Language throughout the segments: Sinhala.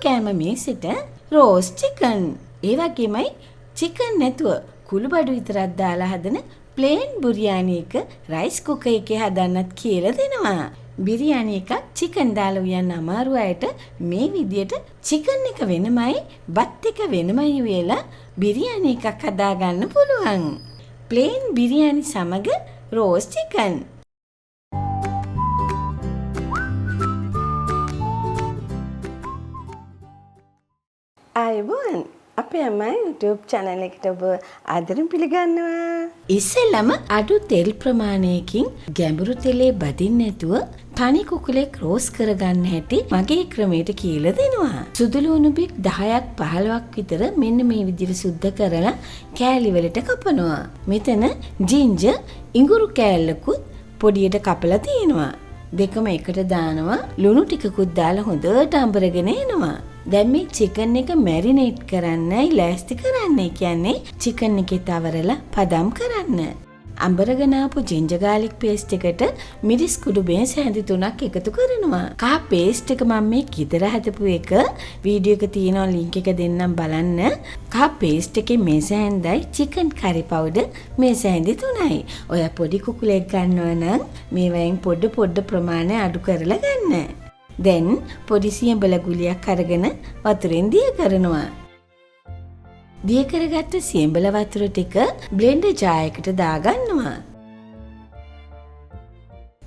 කෑම මේසෙට රෝස් චිකන්. ඒ වගේමයි චිකන් නැතුව කුළුබඩු විතරක් දාලා හදන ප්ලේන් බුරියානි එක රයිස් කුකර් එකේ හදන්නත් කියලා දෙනවා. බිරියානි එකක් චිකන් දාලා උයන්න අමාරු අයට මේ විදියට චිකන් එක වෙනමයි බත් එක වෙනමයි වෙලා බිරියානි එකක් හදාගන්න පුළුවන්. ප්ලේන් බිරියානි සමග රෝස් චිකන්. ආයුබෝවන් අපේ අම්මා YouTube channel එකට ඔබ ආදරෙන් පිළිගන්නවා. ඉස්සෙල්ලම අඩු තෙල් ප්‍රමාණයකින් ගැඹුරු තෙලේ බදින්න නැතුව තනි කුකුලෙක් රෝස් කරගන්න හැටි මගේ ක්‍රමයට කියලා දෙනවා. සුදු ලුණු බික් 10ක් 15ක් විතර මෙන්න මේ විදිහට සුද්ධ කරලා කෑලි වලට කපනවා. මෙතන ජින්ජර් ඉඟුරු කෑල්ලකුත් පොඩියට කපලා තියෙනවා. දෙකම එකට දානවා. ලුණු ටිකකුත් දාලා හොඳට අඹරගෙන එනවා. දැන් මේ චිකන් එක මැරිනේට් කරන්නයි ලෑස්ති කරන්නේ. කියන්නේ චිකන් එකේ තවරලා පදම් කරන්න. අඹරගෙන ආපු ජින්ජර් ගාලික් පේස්ට් එකට මිරිස් කුඩු බේස් හැඳි 3ක් එකතු කරනවා. කහ පේස්ට් එක මම මේ ගෙදර හදපු එක වීඩියෝ එක තියෙනවා ලින්ක් එක දෙන්නම් බලන්න. කහ පේස්ට් එකේ මේස හැඳයි චිකන් කරි පවුඩර් මේස හැඳි 3යි. ඔය පොඩි කුකුලෙක් ගන්නවා නම් මේ වයින් පොඩ ප්‍රමාණය අඩු කරලා ගන්න. දැන් පොඩි සියඹල ගුලියක් අරගෙන වතුරෙන් දිය කරනවා. දිය කරගත්ත සියඹල වතුර ටික බ්ලෙන්ඩර් ජාරයකට දාගන්නවා.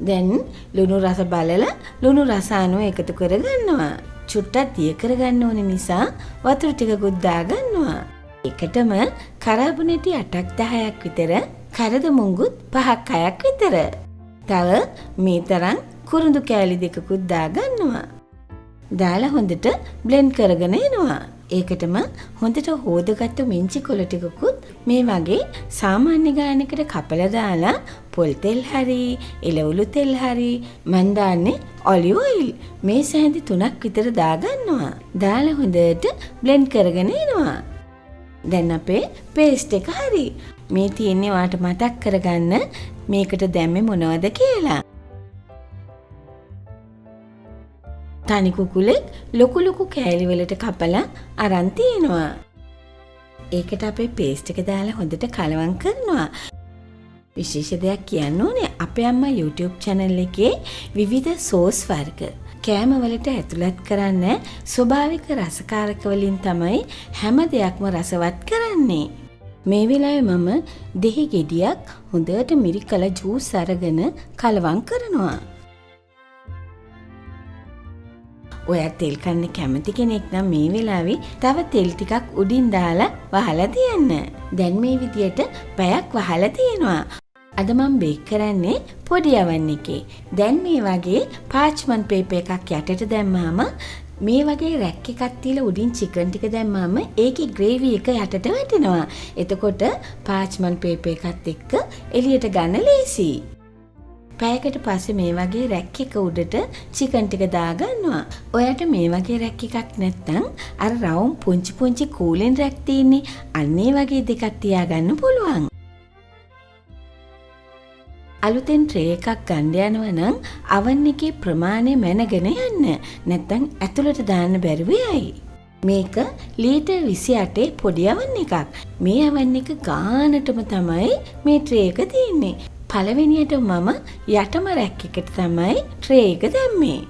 දැන් ලුණු රස බලලා ලුණු රස අණු එකතු කරගන්නවා. චුට්ටක් දිය කරගන්න ඕන නිසා වතුර ටිකකුත් දාගන්නවා. එකටම කරාබුනෙටි 8ක් 10ක් විතර, කරද මුංගුත් 5ක් 6ක් විතර. තව මේ තරම් කුරුඳු කෑලි දෙකකුත් දාගන්නවා. දාලා හොඳට බ්ලෙන්ඩ් කරගෙන එනවා. ඒකටම හොඳට හොදගත්තු මිංචි කොළ ටිකකුත් මේ වගේ සාමාන්‍ය ගානකට කපලා දාලා පොල් තෙල් හරි එළවලු තෙල් හරි මන් දාන්නේ ඔලිව් ඔයිල් මේ සැහැඳි 3ක් විතර දාගන්නවා. දාලා හොඳට බ්ලෙන්ඩ් කරගෙන එනවා. දැන් අපේ පේස්ට් එක හරි. මේ තියෙන්නේ වාට මතක් කරගන්න මේකට දැම්මේ මොනවද කියලා. තනි කුකුලෙක් ලොකු කෑලි වලට කපලා අරන් තියෙනවා. ඒකට අපේ පේස්ට් එක දාලා හොඳට කලවම් කරනවා. විශේෂ දෙයක් කියන්න ඕනේ අපේ අම්මා YouTube channel එකේ විවිධ සෝස් වර්ග කෑම වලට ඇතුළත් කරන්න ස්වභාවික රසකාරක වලින් තමයි හැම දෙයක්ම රසවත් කරන්නේ. මේ වෙලාවේ මම දෙහි ගෙඩියක් හොඳට මිරිකලා ජූස් අරගෙන කලවම් කරනවා. ඔයා තෙල් කන්න කැමති කෙනෙක් නම් මේ වෙලාවේ තව තෙල් ටිකක් උඩින් දාලා වහලා තියන්න. දැන් මේ විදියට පැයක් වහලා තියෙනවා. අද මම බේක් කරන්නේ පොඩි oven එකේ. දැන් මේ වගේ පාච්මන්ට් පේපර් එකක් යටට දැම්මාම මේ වගේ රැක් එකක් තියලා උඩින් චිකන් ටික දැම්මාම ඒකේ ග්‍රේවි එක යටට වැටෙනවා. එතකොට පාච්මන්ට් පේපර් එකත් එක්ක එළියට ගන්න ලේසියි. පැයකට පස්සේ මේ වගේ රැක් එක උඩට චිකන් ටික දාගන්නවා. ඔයාට මේ වගේ රැක් එකක් නැත්නම් අර රවුම් පුංචි කූලෙන් රැක් තියෙන්නේ අන්නේ වගේ දෙකක් තියාගන්න පුළුවන්. අලුතෙන් ට්‍රේ එකක් ගන්න යනවා නම් oven එකේ ප්‍රමාණය මැනගෙන යන්න. නැත්නම් ඇතුළට දාන්න බැරුව යයි. මේක ලීටර් 28 පොඩි oven එකක්. මේ oven එක ගානටම තමයි මේ ට්‍රේ එක තියෙන්නේ. පළවෙනියට මම යටම රැක් එකට තමයි ට්‍රේ එක දැම්මේ.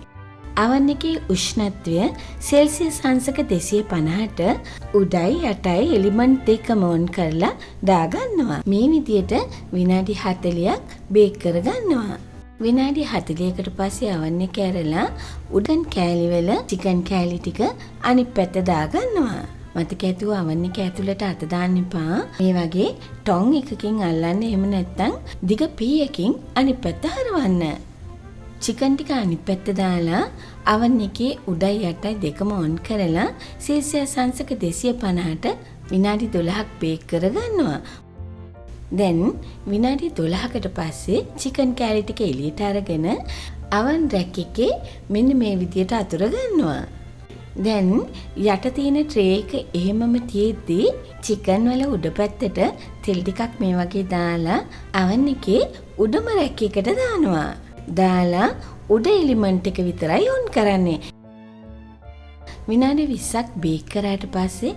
oven එකේ උෂ්ණත්වය සෙල්සියස් අංශක 250ට උඩයි යටයි එලිමන්ට් දෙකම ඔන් කරලා දාගන්නවා. මේ විදියට විනාඩි 40ක් බේක් කරගන්නවා. විනාඩි 40කට පස්සේ oven එක ඇරලා උඩන් කෑලි වල චිකන් කෑලි ටික අනිත් පැත්ත දාගන්නවා. මතක ඇතුව oven එක ඇතුළට අත දාන්න එපා. මේ වගේ ටොං එකකින් අල්ලන්න. එහෙම නැත්නම් දිග පීයකින් අනිත් පැත්ත හරවන්න. චිකන් ටික අනිත් පැත්ත දාලා oven එකේ උඩයි යටයි දෙකම ඔන් කරලා සෙල්සියස් අංශක 250ට විනාඩි 12ක් බේක් කරගන්නවා. දැන් විනාඩි 12කට පස්සේ චිකන් කෑලි ටික එළියට අරගෙන oven රැක් එකේ මෙන්න මේ විදියට අතුර ගන්නවා. දැන් යට තියෙන ට්‍රේ එක එහෙමම තියෙද්දි චිකන් වල උඩ පැත්තට තෙල් ටිකක් මේ වගේ දාලා oven එකේ උඩම රැක් එකට දානවා. දාලා උඩ එලිමන්ට් එක විතරයි ඔන් කරන්නේ. විනාඩි 20ක් බේක් කරාට පස්සේ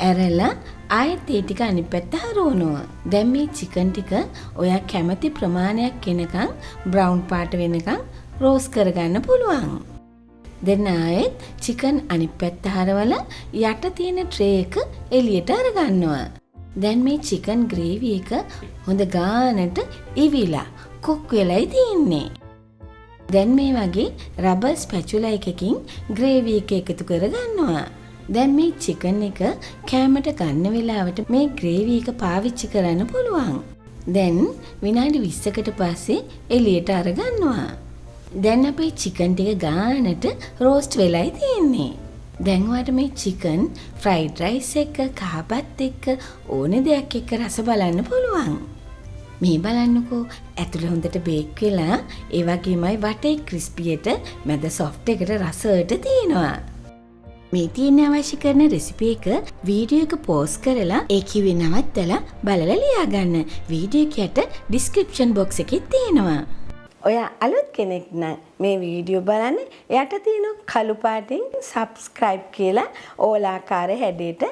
ඇරලා ආයෙත් ඒ ටික අනිත් පැත්ත හරවනවා. දැන් මේ චිකන් ටික ඔයා කැමති ප්‍රමාණයක් එනකන් බ්‍රවුන් පාට වෙනකන් රෝස් කරගන්න පුළුවන්. දැන් ආයෙත් චිකන් අනිත් පැත්ත හරවලා යට තියෙන ට්‍රේ එක එළියට අරගන්නවා. දැන් මේ චිකන් ග්‍රේවි එක හොඳ ගානට ඉවිලා කුක් වෙලයි තියෙන්නේ. දැන් මේ වගේ රබර් ස්පැචුලා එකකින් ග්‍රේවි එක එකතු කරගන්නවා. දැන් මේ චිකන් එක කෑමට ගන්න වෙලාවට මේ ග්‍රේවි එක පාවිච්චි කරන්න පුළුවන්. දැන් විනාඩි 20කට පස්සේ එළියට අරගන්නවා. දැන් අපේ චිකන් ටික ගානට රෝස්ට් වෙලයි තියෙන්නේ. දැන් ඔයාලට මේ චිකන් ෆ්‍රයිඩ් රයිස් එක කහපත් එක්ක ඕනේ දෙයක් එක්ක රස බලන්න පුළුවන්. මේ බලන්නකෝ ඇතුළේ හොඳට බේක් වෙලා ඒ වගේමයි වටේ ක්‍රිස්පියට මැද සොෆ්ට් එකට රසයට තියෙනවා. මේ තියෙන අවශ්‍ය කරන රෙසිපි එක වීඩියෝ එක පෝස් කරලා ඒ කිව්වේ නවත්තලා බලලා ලියා ගන්න. වීඩියෝ එකට ඩිස්ක්‍රිප්ෂන් බොක්ස් එකේ තියෙනවා. ඔයා අලුත් කෙනෙක් නම් මේ වීඩියෝ බලන්න යට තියෙන කළු පාටින් subscribe කියලා ඕලාකාර හැඩයට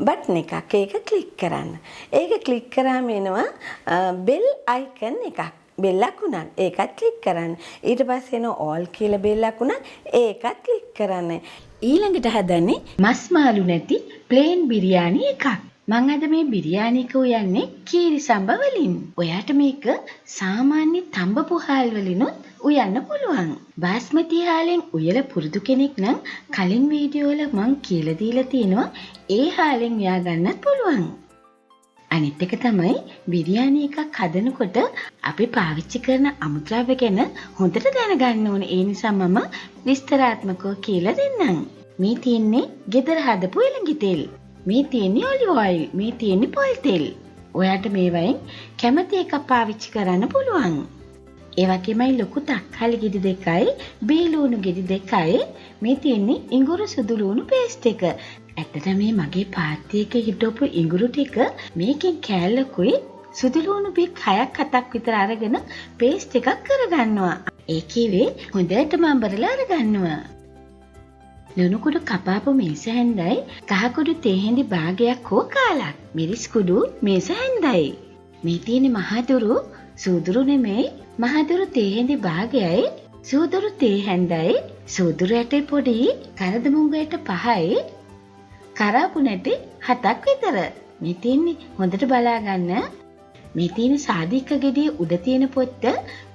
බටන් එකක් ඒක ක්ලික් කරන්න. ඒක ක්ලික් කරාම එනවා බෙල් අයිකන් එකක්. බෙල්ලක් උනන් ඒකත් ක්ලික් කරන්න. ඊට පස්සේ එන all කියලා බෙල්ලක් උනන් ඒකත් ක්ලික් කරන්න. ඊළඟට හදන්නේ මස් මාළු නැති ප්ලේන් බිරියානි එකක්. මං අද මේ බිරියානි එක උයන්නේ කීරි සම්බ වලින්. ඔයාට මේක සාමාන්‍ය තඹ පුහාල් වලිනුත් උයන්න පුළුවන්. බාස්මති හාලෙන් උයලා පුරුදු කෙනෙක් නම් කලින් වීඩියෝ වල මං කියලා දීලා තියෙනවා ඒ හාලෙන් උයා ගන්නත් පුළුවන්. අනිත් එක තමයි බිරියානි එකක් හදනකොට අපි පාවිච්චි කරන අමුද්‍රව්‍ය ගැන හොඳට දැනගන්න ඕනේ. ඒ නිසා මම විස්තරාත්මකව කියලා දෙන්නම්. මේ තියෙන්නේ ගෙදර හදපු එළඟි තෙල්. මේ තියෙන්නේ ඔලිව් ඔයිල්, මේ තියෙන්නේ පොල් තෙල්. ඔයාට මේවයින් කැමති එකක් පාවිච්චි කරන්න පුළුවන්. ඒ වගේමයි ලොකු තක්කාලි ගෙඩි දෙකයි, බී ලුණු ගෙඩි දෙකයි, මේ තියෙන්නේ ඉඟුරු සුදු ලුණු පේස්ට් එක. ඇත්තට මේ මගේ පාත්‍යයක හිටවපු ඉඟුරු ටික මේකෙන් කෑල්ලකුයි සුදු ලුණු බික් 6ක් 7ක් විතර අරගෙන පේස්ට් එකක් කරගන්නවා. ඒකේ හොඳටම අඹරලා අරගන්නවා. ලුණු කුඩු කපාපු මේස හැන්දයි කහකුඩු තේ හැඳි භාගයක් හෝ කාලක් මිරිස් කුඩු මේස හැන්දයි. මේ තියෙන මහදුරු සූදුරු නෙමෙයි මහදුරු තේ හැඳි භාගයයි සූදුරු තේ හැන්දයි සූදුරු ඇටේ පොඩි කරදමුංගු ඇට 5යි කරාපු නැටි 7ක් විතර. මේ තියෙන්නේ හොඳට බලා ගන්න. මේ තියෙන සාදික ගෙඩිය උඩ තියෙන පොත්ත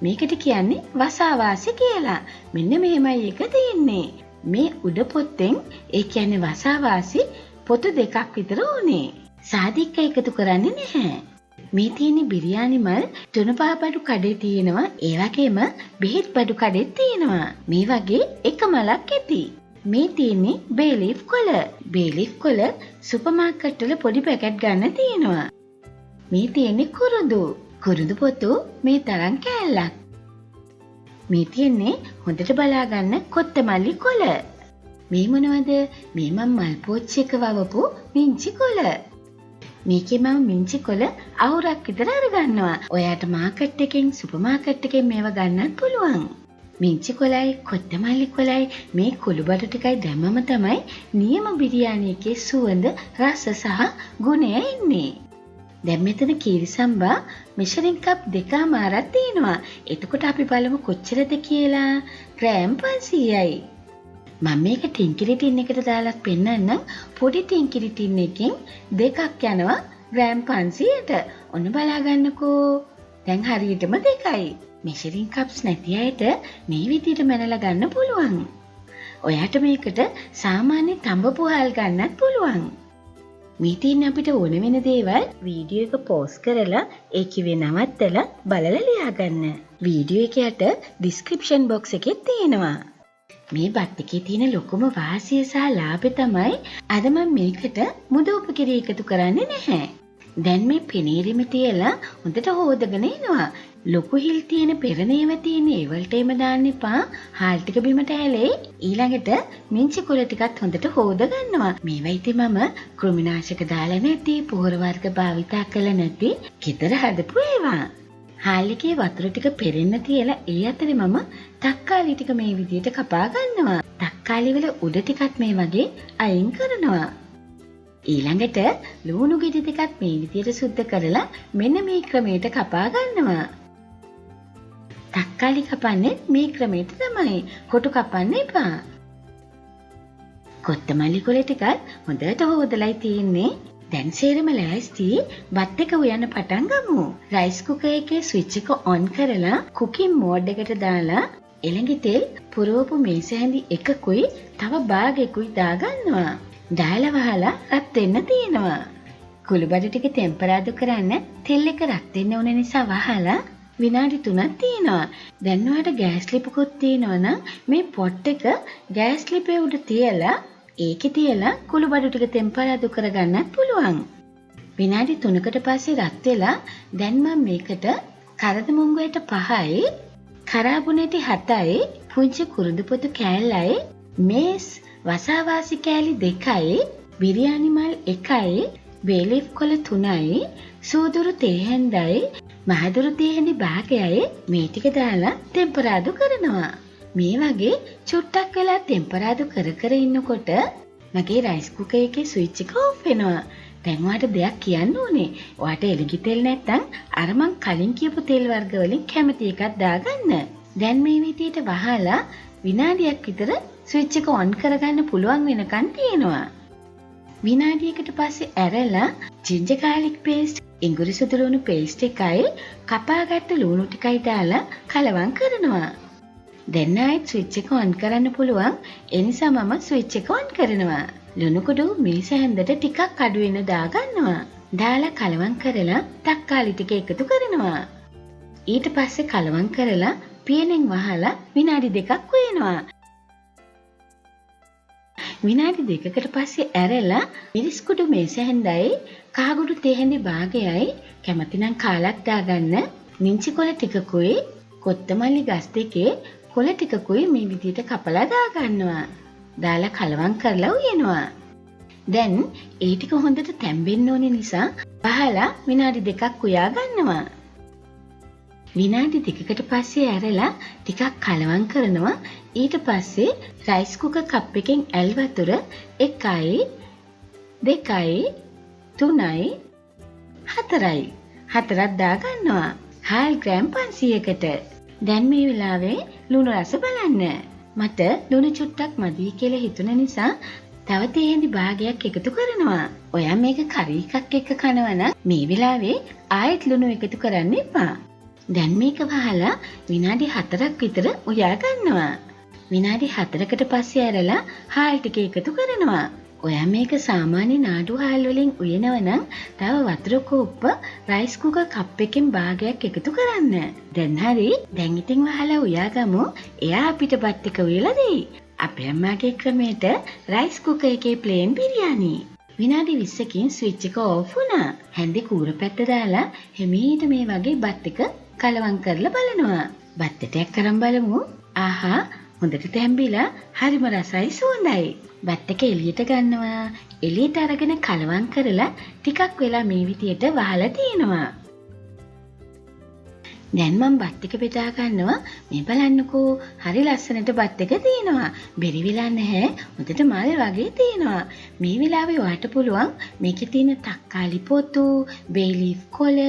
මේකට කියන්නේ වසාවාසි කියලා. මෙන්න මෙහෙමයි එක තියෙන්නේ. මේ උඩ පොත්තෙන් ඒ කියන්නේ වසාවාසි පොතු දෙකක් විතර ඕනේ. සාදික එකතු කරන්නේ නැහැ. මේ තියෙන බිරියානි මල් තුනපහ බඩු කඩේ තියෙනවා. ඒ වගේම බෙහෙත් බඩු කඩේ තියෙනවා. මේ වගේ එක මලක් ඇති. මේ තියෙන්නේ බේලීෆ් කොළ. බේලීෆ් කොළ සුපර් මාකට් වල පොඩි පැකට් ගන්න තියෙනවා. මේ තියෙන්නේ කුරුඳු. කුරුඳු පොතු මේ තරම් කෑල්ලක්. මේ තියෙන්නේ හොඳට බලා ගන්න කොත්තමල්ලි කොළ. මේ මොනවද? මේ මම මල් පෝච්චි එක වවපු මිංචි කොළ. මේකේ මම මිංචි කොළ අවුරක් විතර අරගන්නවා. ඔයාට මාකට් එකෙන් සුපර් මාකට් එකෙන් මේවා ගන්නත් පුළුවන්. මිංචි කොළයි කොත්තමල්ලි කොළයි මේ කුළු බඩු ටිකයි දැම්මම තමයි නියම බිරියානි එකේ සුවඳ රස සහ ගුණය එන්නේ. දැන් මෙතන කීරිසම්බා මෙෂරින් කප් 2මාරක් තියෙනවා. එතකොට අපි බලමු කොච්චරද කියලා. ග්‍රෑම් 500යි. මම මේක ටින්කිරි ටින් එකට දාලා පෙන්නන්නම්. පොඩි ටින්කිරි ටින් එකකින් දෙකක් යනවා ග්‍රෑම් 500ට. ඔන්න බලා ගන්නකෝ. දැන් හරියටම 2යි. මෙෂරින් කප්ස් නැති අයට මේ විදිහට මැනලා ගන්න පුළුවන්. ඔයාට මේකට සාමාන්‍ය තඹ පුහල් ගන්නත් පුළුවන්. මේ තියෙන අපිට ඕන වෙන දේවල් වීඩියෝ එක පෝස් කරලා ඒ කිව්වේ නවත්තලා බලලා ලියා ගන්න. වීඩියෝ එක යට ඩිස්ක්‍රිප්ෂන් බොක්ස් එකේ තියෙනවා. මේ බත් එකේ තියෙන ලොකුම වාසිය සහ ලාභය තමයි අද මම මේකට මුද උපකිරි එකතු කරන්නේ නැහැ. දැන් මේ පෙනීරිම තියලා හොඳට හොදගෙන එනවා. ලොකු හිල් තියෙන පෙරණේව තියෙන ඒ වලට එම දාන්න එපා. හාල් ටික බිමට ඇලේ. ඊළඟට මිංචි කොළ ටිකත් හොඳට හොද ගන්නවා. මේවා ඉතින් මම කෘමිනාශක දාලා නැති, පොහොර වර්ග භාවිතා කළ නැති, ගෙදර හදපු ඒවා. හාල් එකේ වතුර ටික පෙරෙන්න තියලා ඒ අතරේ මම තක්කාලි ටික මේ විදියට කපා ගන්නවා. තක්කාලි වල උඩ ටිකත් මේ වගේ අයින් කරනවා. ඊළඟට ලුණු ගෙඩි ටිකත් මේ විදියට සුද්ධ කරලා මෙන්න මේ ක්‍රමයට කපා ගන්නවා. තක්කාලි කපන්නේ මේ ක්‍රමයට තමයි. කොටු කපන්න එපා. කොත්තමල්ලි කොළ ටිකත් හොඳට හොදලයි තියෙන්නේ. දැන් සේරම ලෑස්ති බත් එක උයන්න පටන් ගමු. රයිස් කුකර් එකේ ස්විච් එක ඔන් කරලා කුකින් මෝඩ් එකට දාලා එළඟි තෙල් පුරවපු මේස හැඳි එකකුයි තව භාගයකුයි දාගන්නවා. දාලා වහලා රත් වෙන්න තියෙනවා. කුළුබඩු ටික ටෙම්පරාදු කරන්න තෙල් එක රත් වෙන්න ඕන නිසා වහලා විනාඩි 3ක් තියෙනවා. දැන් ඔයාලට ගෑස් ලිපකුත් තියෙනවා නම් මේ පොට් එක ගෑස් ලිපේ උඩ තියලා ඒකේ තියලා කුළුබඩු ටික ටෙම්පරාදු කරගන්නත් පුළුවන්. විනාඩි 3කට පස්සේ රත් වෙලා දැන් මම මේකට කරදමුංගු ඇට 5යි, කරාබුනේටි 7යි, පුංචි කුරුඳු පොතු කෑල්ලයි, මේස් වසාවාසි කෑලි 2යි, බිරියානි මල් 1යි, බේලිෆ් කොළ 3යි, සූදුරු තේ හැන්දයි, මහදුරු තේ හැඳි භාගයයි මේ ටික දාලා ටෙම්පරාදු කරනවා. මේ වගේ චුට්ටක් වෙලා ටෙම්පරාදු කර කර ඉන්නකොට මගේ රයිස් කුකර් එකේ ස්විච් එක ඔෆ් වෙනවා. දැන් ඔයාලට දෙයක් කියන්න ඕනේ. ඔයාලට එළඟි තෙල් නැත්නම් අර මං කලින් කියපු තෙල් වර්ග වලින් කැමති එකක් දාගන්න. දැන් මේ විදියට වහලා විනාඩියක් විතර ස්විච් එක ඔන් කරගන්න පුළුවන් වෙනකන් තියෙනවා. විනාඩියකට පස්සේ ඇරලා ජින්ජර් ගාර්ලික් පේස්ට්, ඉඟුරු සුදු ලුණු පේස්ට් එකයි කපාගත්ත ලුණු ටිකයි දාලා කලවම් කරනවා. දැන් ආයෙත් ස්විච් එක ඔන් කරන්න පුළුවන්. ඒ නිසා මම ස්විච් එක ඔන් කරනවා. ලුණු කුඩු මේස හැන්දට ටිකක් අඩු වෙන දාගන්නවා. දාලා කලවම් කරලා තක්කාලි ටික එකතු කරනවා. ඊට පස්සේ කලවම් කරලා පියනෙන් වහලා විනාඩි 2ක් උයනවා. විනාඩි 2කට පස්සේ ඇරලා මිරිස් කුඩු මේස හැන්දයි, කහගුඩු තේ හැඳි භාගයයි කැමතිනම් කාලක් දාගන්න, නිංචි කොළ ටිකකුයි, කොත්තමල්ලි ගස් දෙකේ කොළ ටිකකුයි මේ විදිහට කපලා දාගන්නවා. දාලා කලවම් කරලා උයනවා. දැන් ඒ ටික හොඳට තැම්බෙන්න ඕනේ නිසා වහලා විනාඩි 2ක් උයා ගන්නවා. විනාඩි 2කට පස්සේ ඇරලා ටිකක් කලවම් කරනවා. ඊට පස්සේ රයිස් කුකර් කප් එකෙන් ඇල් වතුර 1යි, 2යි, 3යි, 4යි. 4ක් දාගන්නවා. හාල් ග්‍රෑම් 500කට. දැන් මේ වෙලාවේ ලුණු රස බලන්න. මට ලුණු චුට්ටක් මදි කියලා හිතුන නිසා තව තේ හැඳි භාගයක් එකතු කරනවා. ඔයා මේක කරි එකක් එක්ක කනවා නම් මේ වෙලාවේ ආයෙත් ලුණු එකතු කරන්න එපා. දැන් මේක වහලා විනාඩි 4ක් විතර උයා ගන්නවා. විනාඩි 4කට පස්සේ ඇරලා හාල් ටික එකතු කරනවා. ඔයා මේක සාමාන්‍ය නාඩු හාල් වලින් උයනවා නම් තව වතුර කෝප්ප රයිස් කුකර් කප් එකෙන් භාගයක් එකතු කරන්න. දැන් හරි. දැන් ඉතින් වහලා උයාගමු. එයා අපිට බත් එක උයලා දෙයි. අපේ අම්මාගේ ක්‍රමයට රයිස් කුකර් එකේ ප්ලේන් බිරියානි. විනාඩි 20කින් ස්විච් එක ඕෆ් වුණා. හැන්දේ කූර පැත්ත දාලා හිමීට මේ වගේ බත් එක කලවම් කරලා බලනවා. බත් එකක් කරන් බලමු. ආහා හොඳට තැම්බිලා හරිම රසයි සුවඳයි. බත් එක එළියට ගන්නවා. එළියට අරගෙන කලවම් කරලා ටිකක් වෙලා මේ විදියට වහලා තියෙනවා. දැන් මම බත් එක බෙදා ගන්නවා. මේ බලන්නකෝ හරි ලස්සනට බත් එක තියෙනවා. බෙරි වෙලා නැහැ. හොඳට මල් වගේ තියෙනවා. මේ වෙලාවේ ඔයාට පුළුවන් මේකේ තියෙන තක්කාලි පොතු, බේලිෆ් කොළ,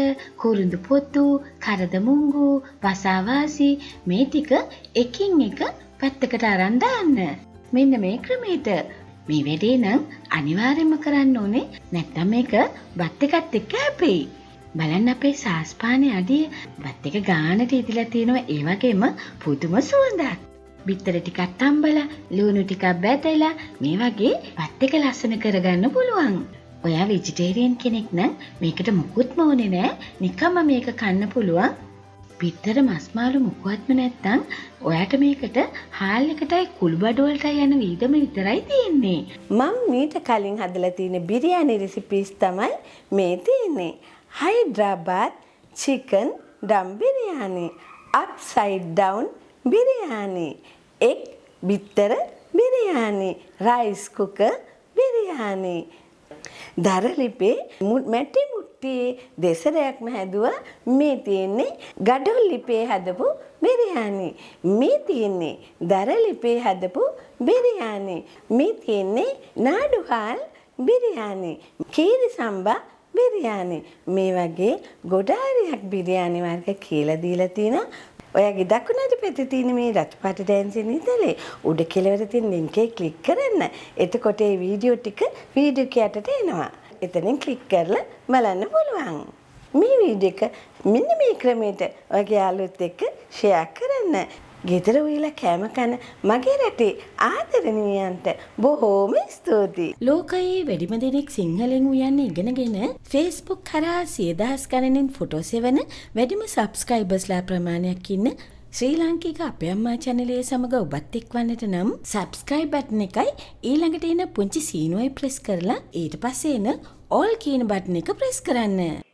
කුරුඳු පොතු, කරදමුංගු, වසාවාසි මේ ටික එකින් එක පැත්තකට අරන් දාන්න. මෙන්න මේ ක්‍රමයට. මේ වැඩේ නම් අනිවාර්යයෙන්ම කරන්න ඕනේ. නැත්නම් මේක බත් එකත් එක්ක හැපෙයි. බලන්න අපේ සාස්පානේ අඩිය බත් එක ගානට ඉදලා තියෙනවා. ඒ වගේම පුදුම සුවඳක්. බිත්තර ටිකක් තම්බලා, ලුණු ටිකක් බැදලා මේ වගේ බත් එක ලස්සන කරගන්න පුළුවන්. ඔයා වෙජිටේරියන් කෙනෙක් නම් මේකට මුකුත්ම ඕනේ නෑ. නිකම්ම මේක කන්න පුළුවන්. බිත්තර මස් මාළු මුකුවත්ම නැත්තම් ඔයාට මේකට හාල් එකටයි කුළුබඩු වලටයි යන විදම විතරයි තියෙන්නේ. මම මීට කලින් හදලා තියෙන බිරියානි රෙසිපීස් තමයි මේ තියෙන්නේ. Hyderabad chicken dum biryani, upside down biryani, egg bitter biryani, rice cooker biryani. දරලිපේ මැටි මුට්ටු කුට්ටියේ දෙසරයක්ම හැදුවා. මේ තියෙන්නේ ගඩොල් ලිපේ හදපු බිරියානි. මේ තියෙන්නේ දර ලිපේ හදපු බිරියානි. මේ තියෙන්නේ නාඩුහාල් බිරියානි. කීරි සම්බා බිරියානි. මේ වගේ ගොඩාරියක් බිරියානි වර්ග කියලා දීලා තිනවා. ඔයාගේ දකුණට පැත්තේ තියෙන මේ රතු පාට ඩෑන්සින් ඉතලේ උඩ කෙළවර තියෙන ලින්ක් එක ක්ලික් කරන්න. එතකොට මේ වීඩියෝ ටික වීඩියෝ එකකට එනවා. එතනින් ක්ලික් කරලා බලන්න පුළුවන්. මේ වීඩියෝ එක මෙන්න මේ ක්‍රමයට ඔයාගේ යාළුවොත් එක්ක ෂෙයා කරන්න. ගෙදර උයලා කෑම කන මගේ රටේ ආදරණීයන්ට බොහෝම ස්තුතියි. ලෝකයේ වැඩිම දෙනෙක් සිංහලෙන් උයන්න ඉගෙනගෙන Facebook කරා 100,000 ගණනින් ෆොටෝ සෙවන වැඩිම සබ්ස්ක්‍රයිබර්ස්ලා ප්‍රමාණයක් ඉන්න ශ්‍රී ලාංකික අපේ අම්මා channel සමග ඔබත් එක්වන්නට නම් subscribe button එකයි ඊළඟට එන පුංචි සීනුවයි press කරලා ඊට පස්සේ එන all කියන button එක press කරන්න.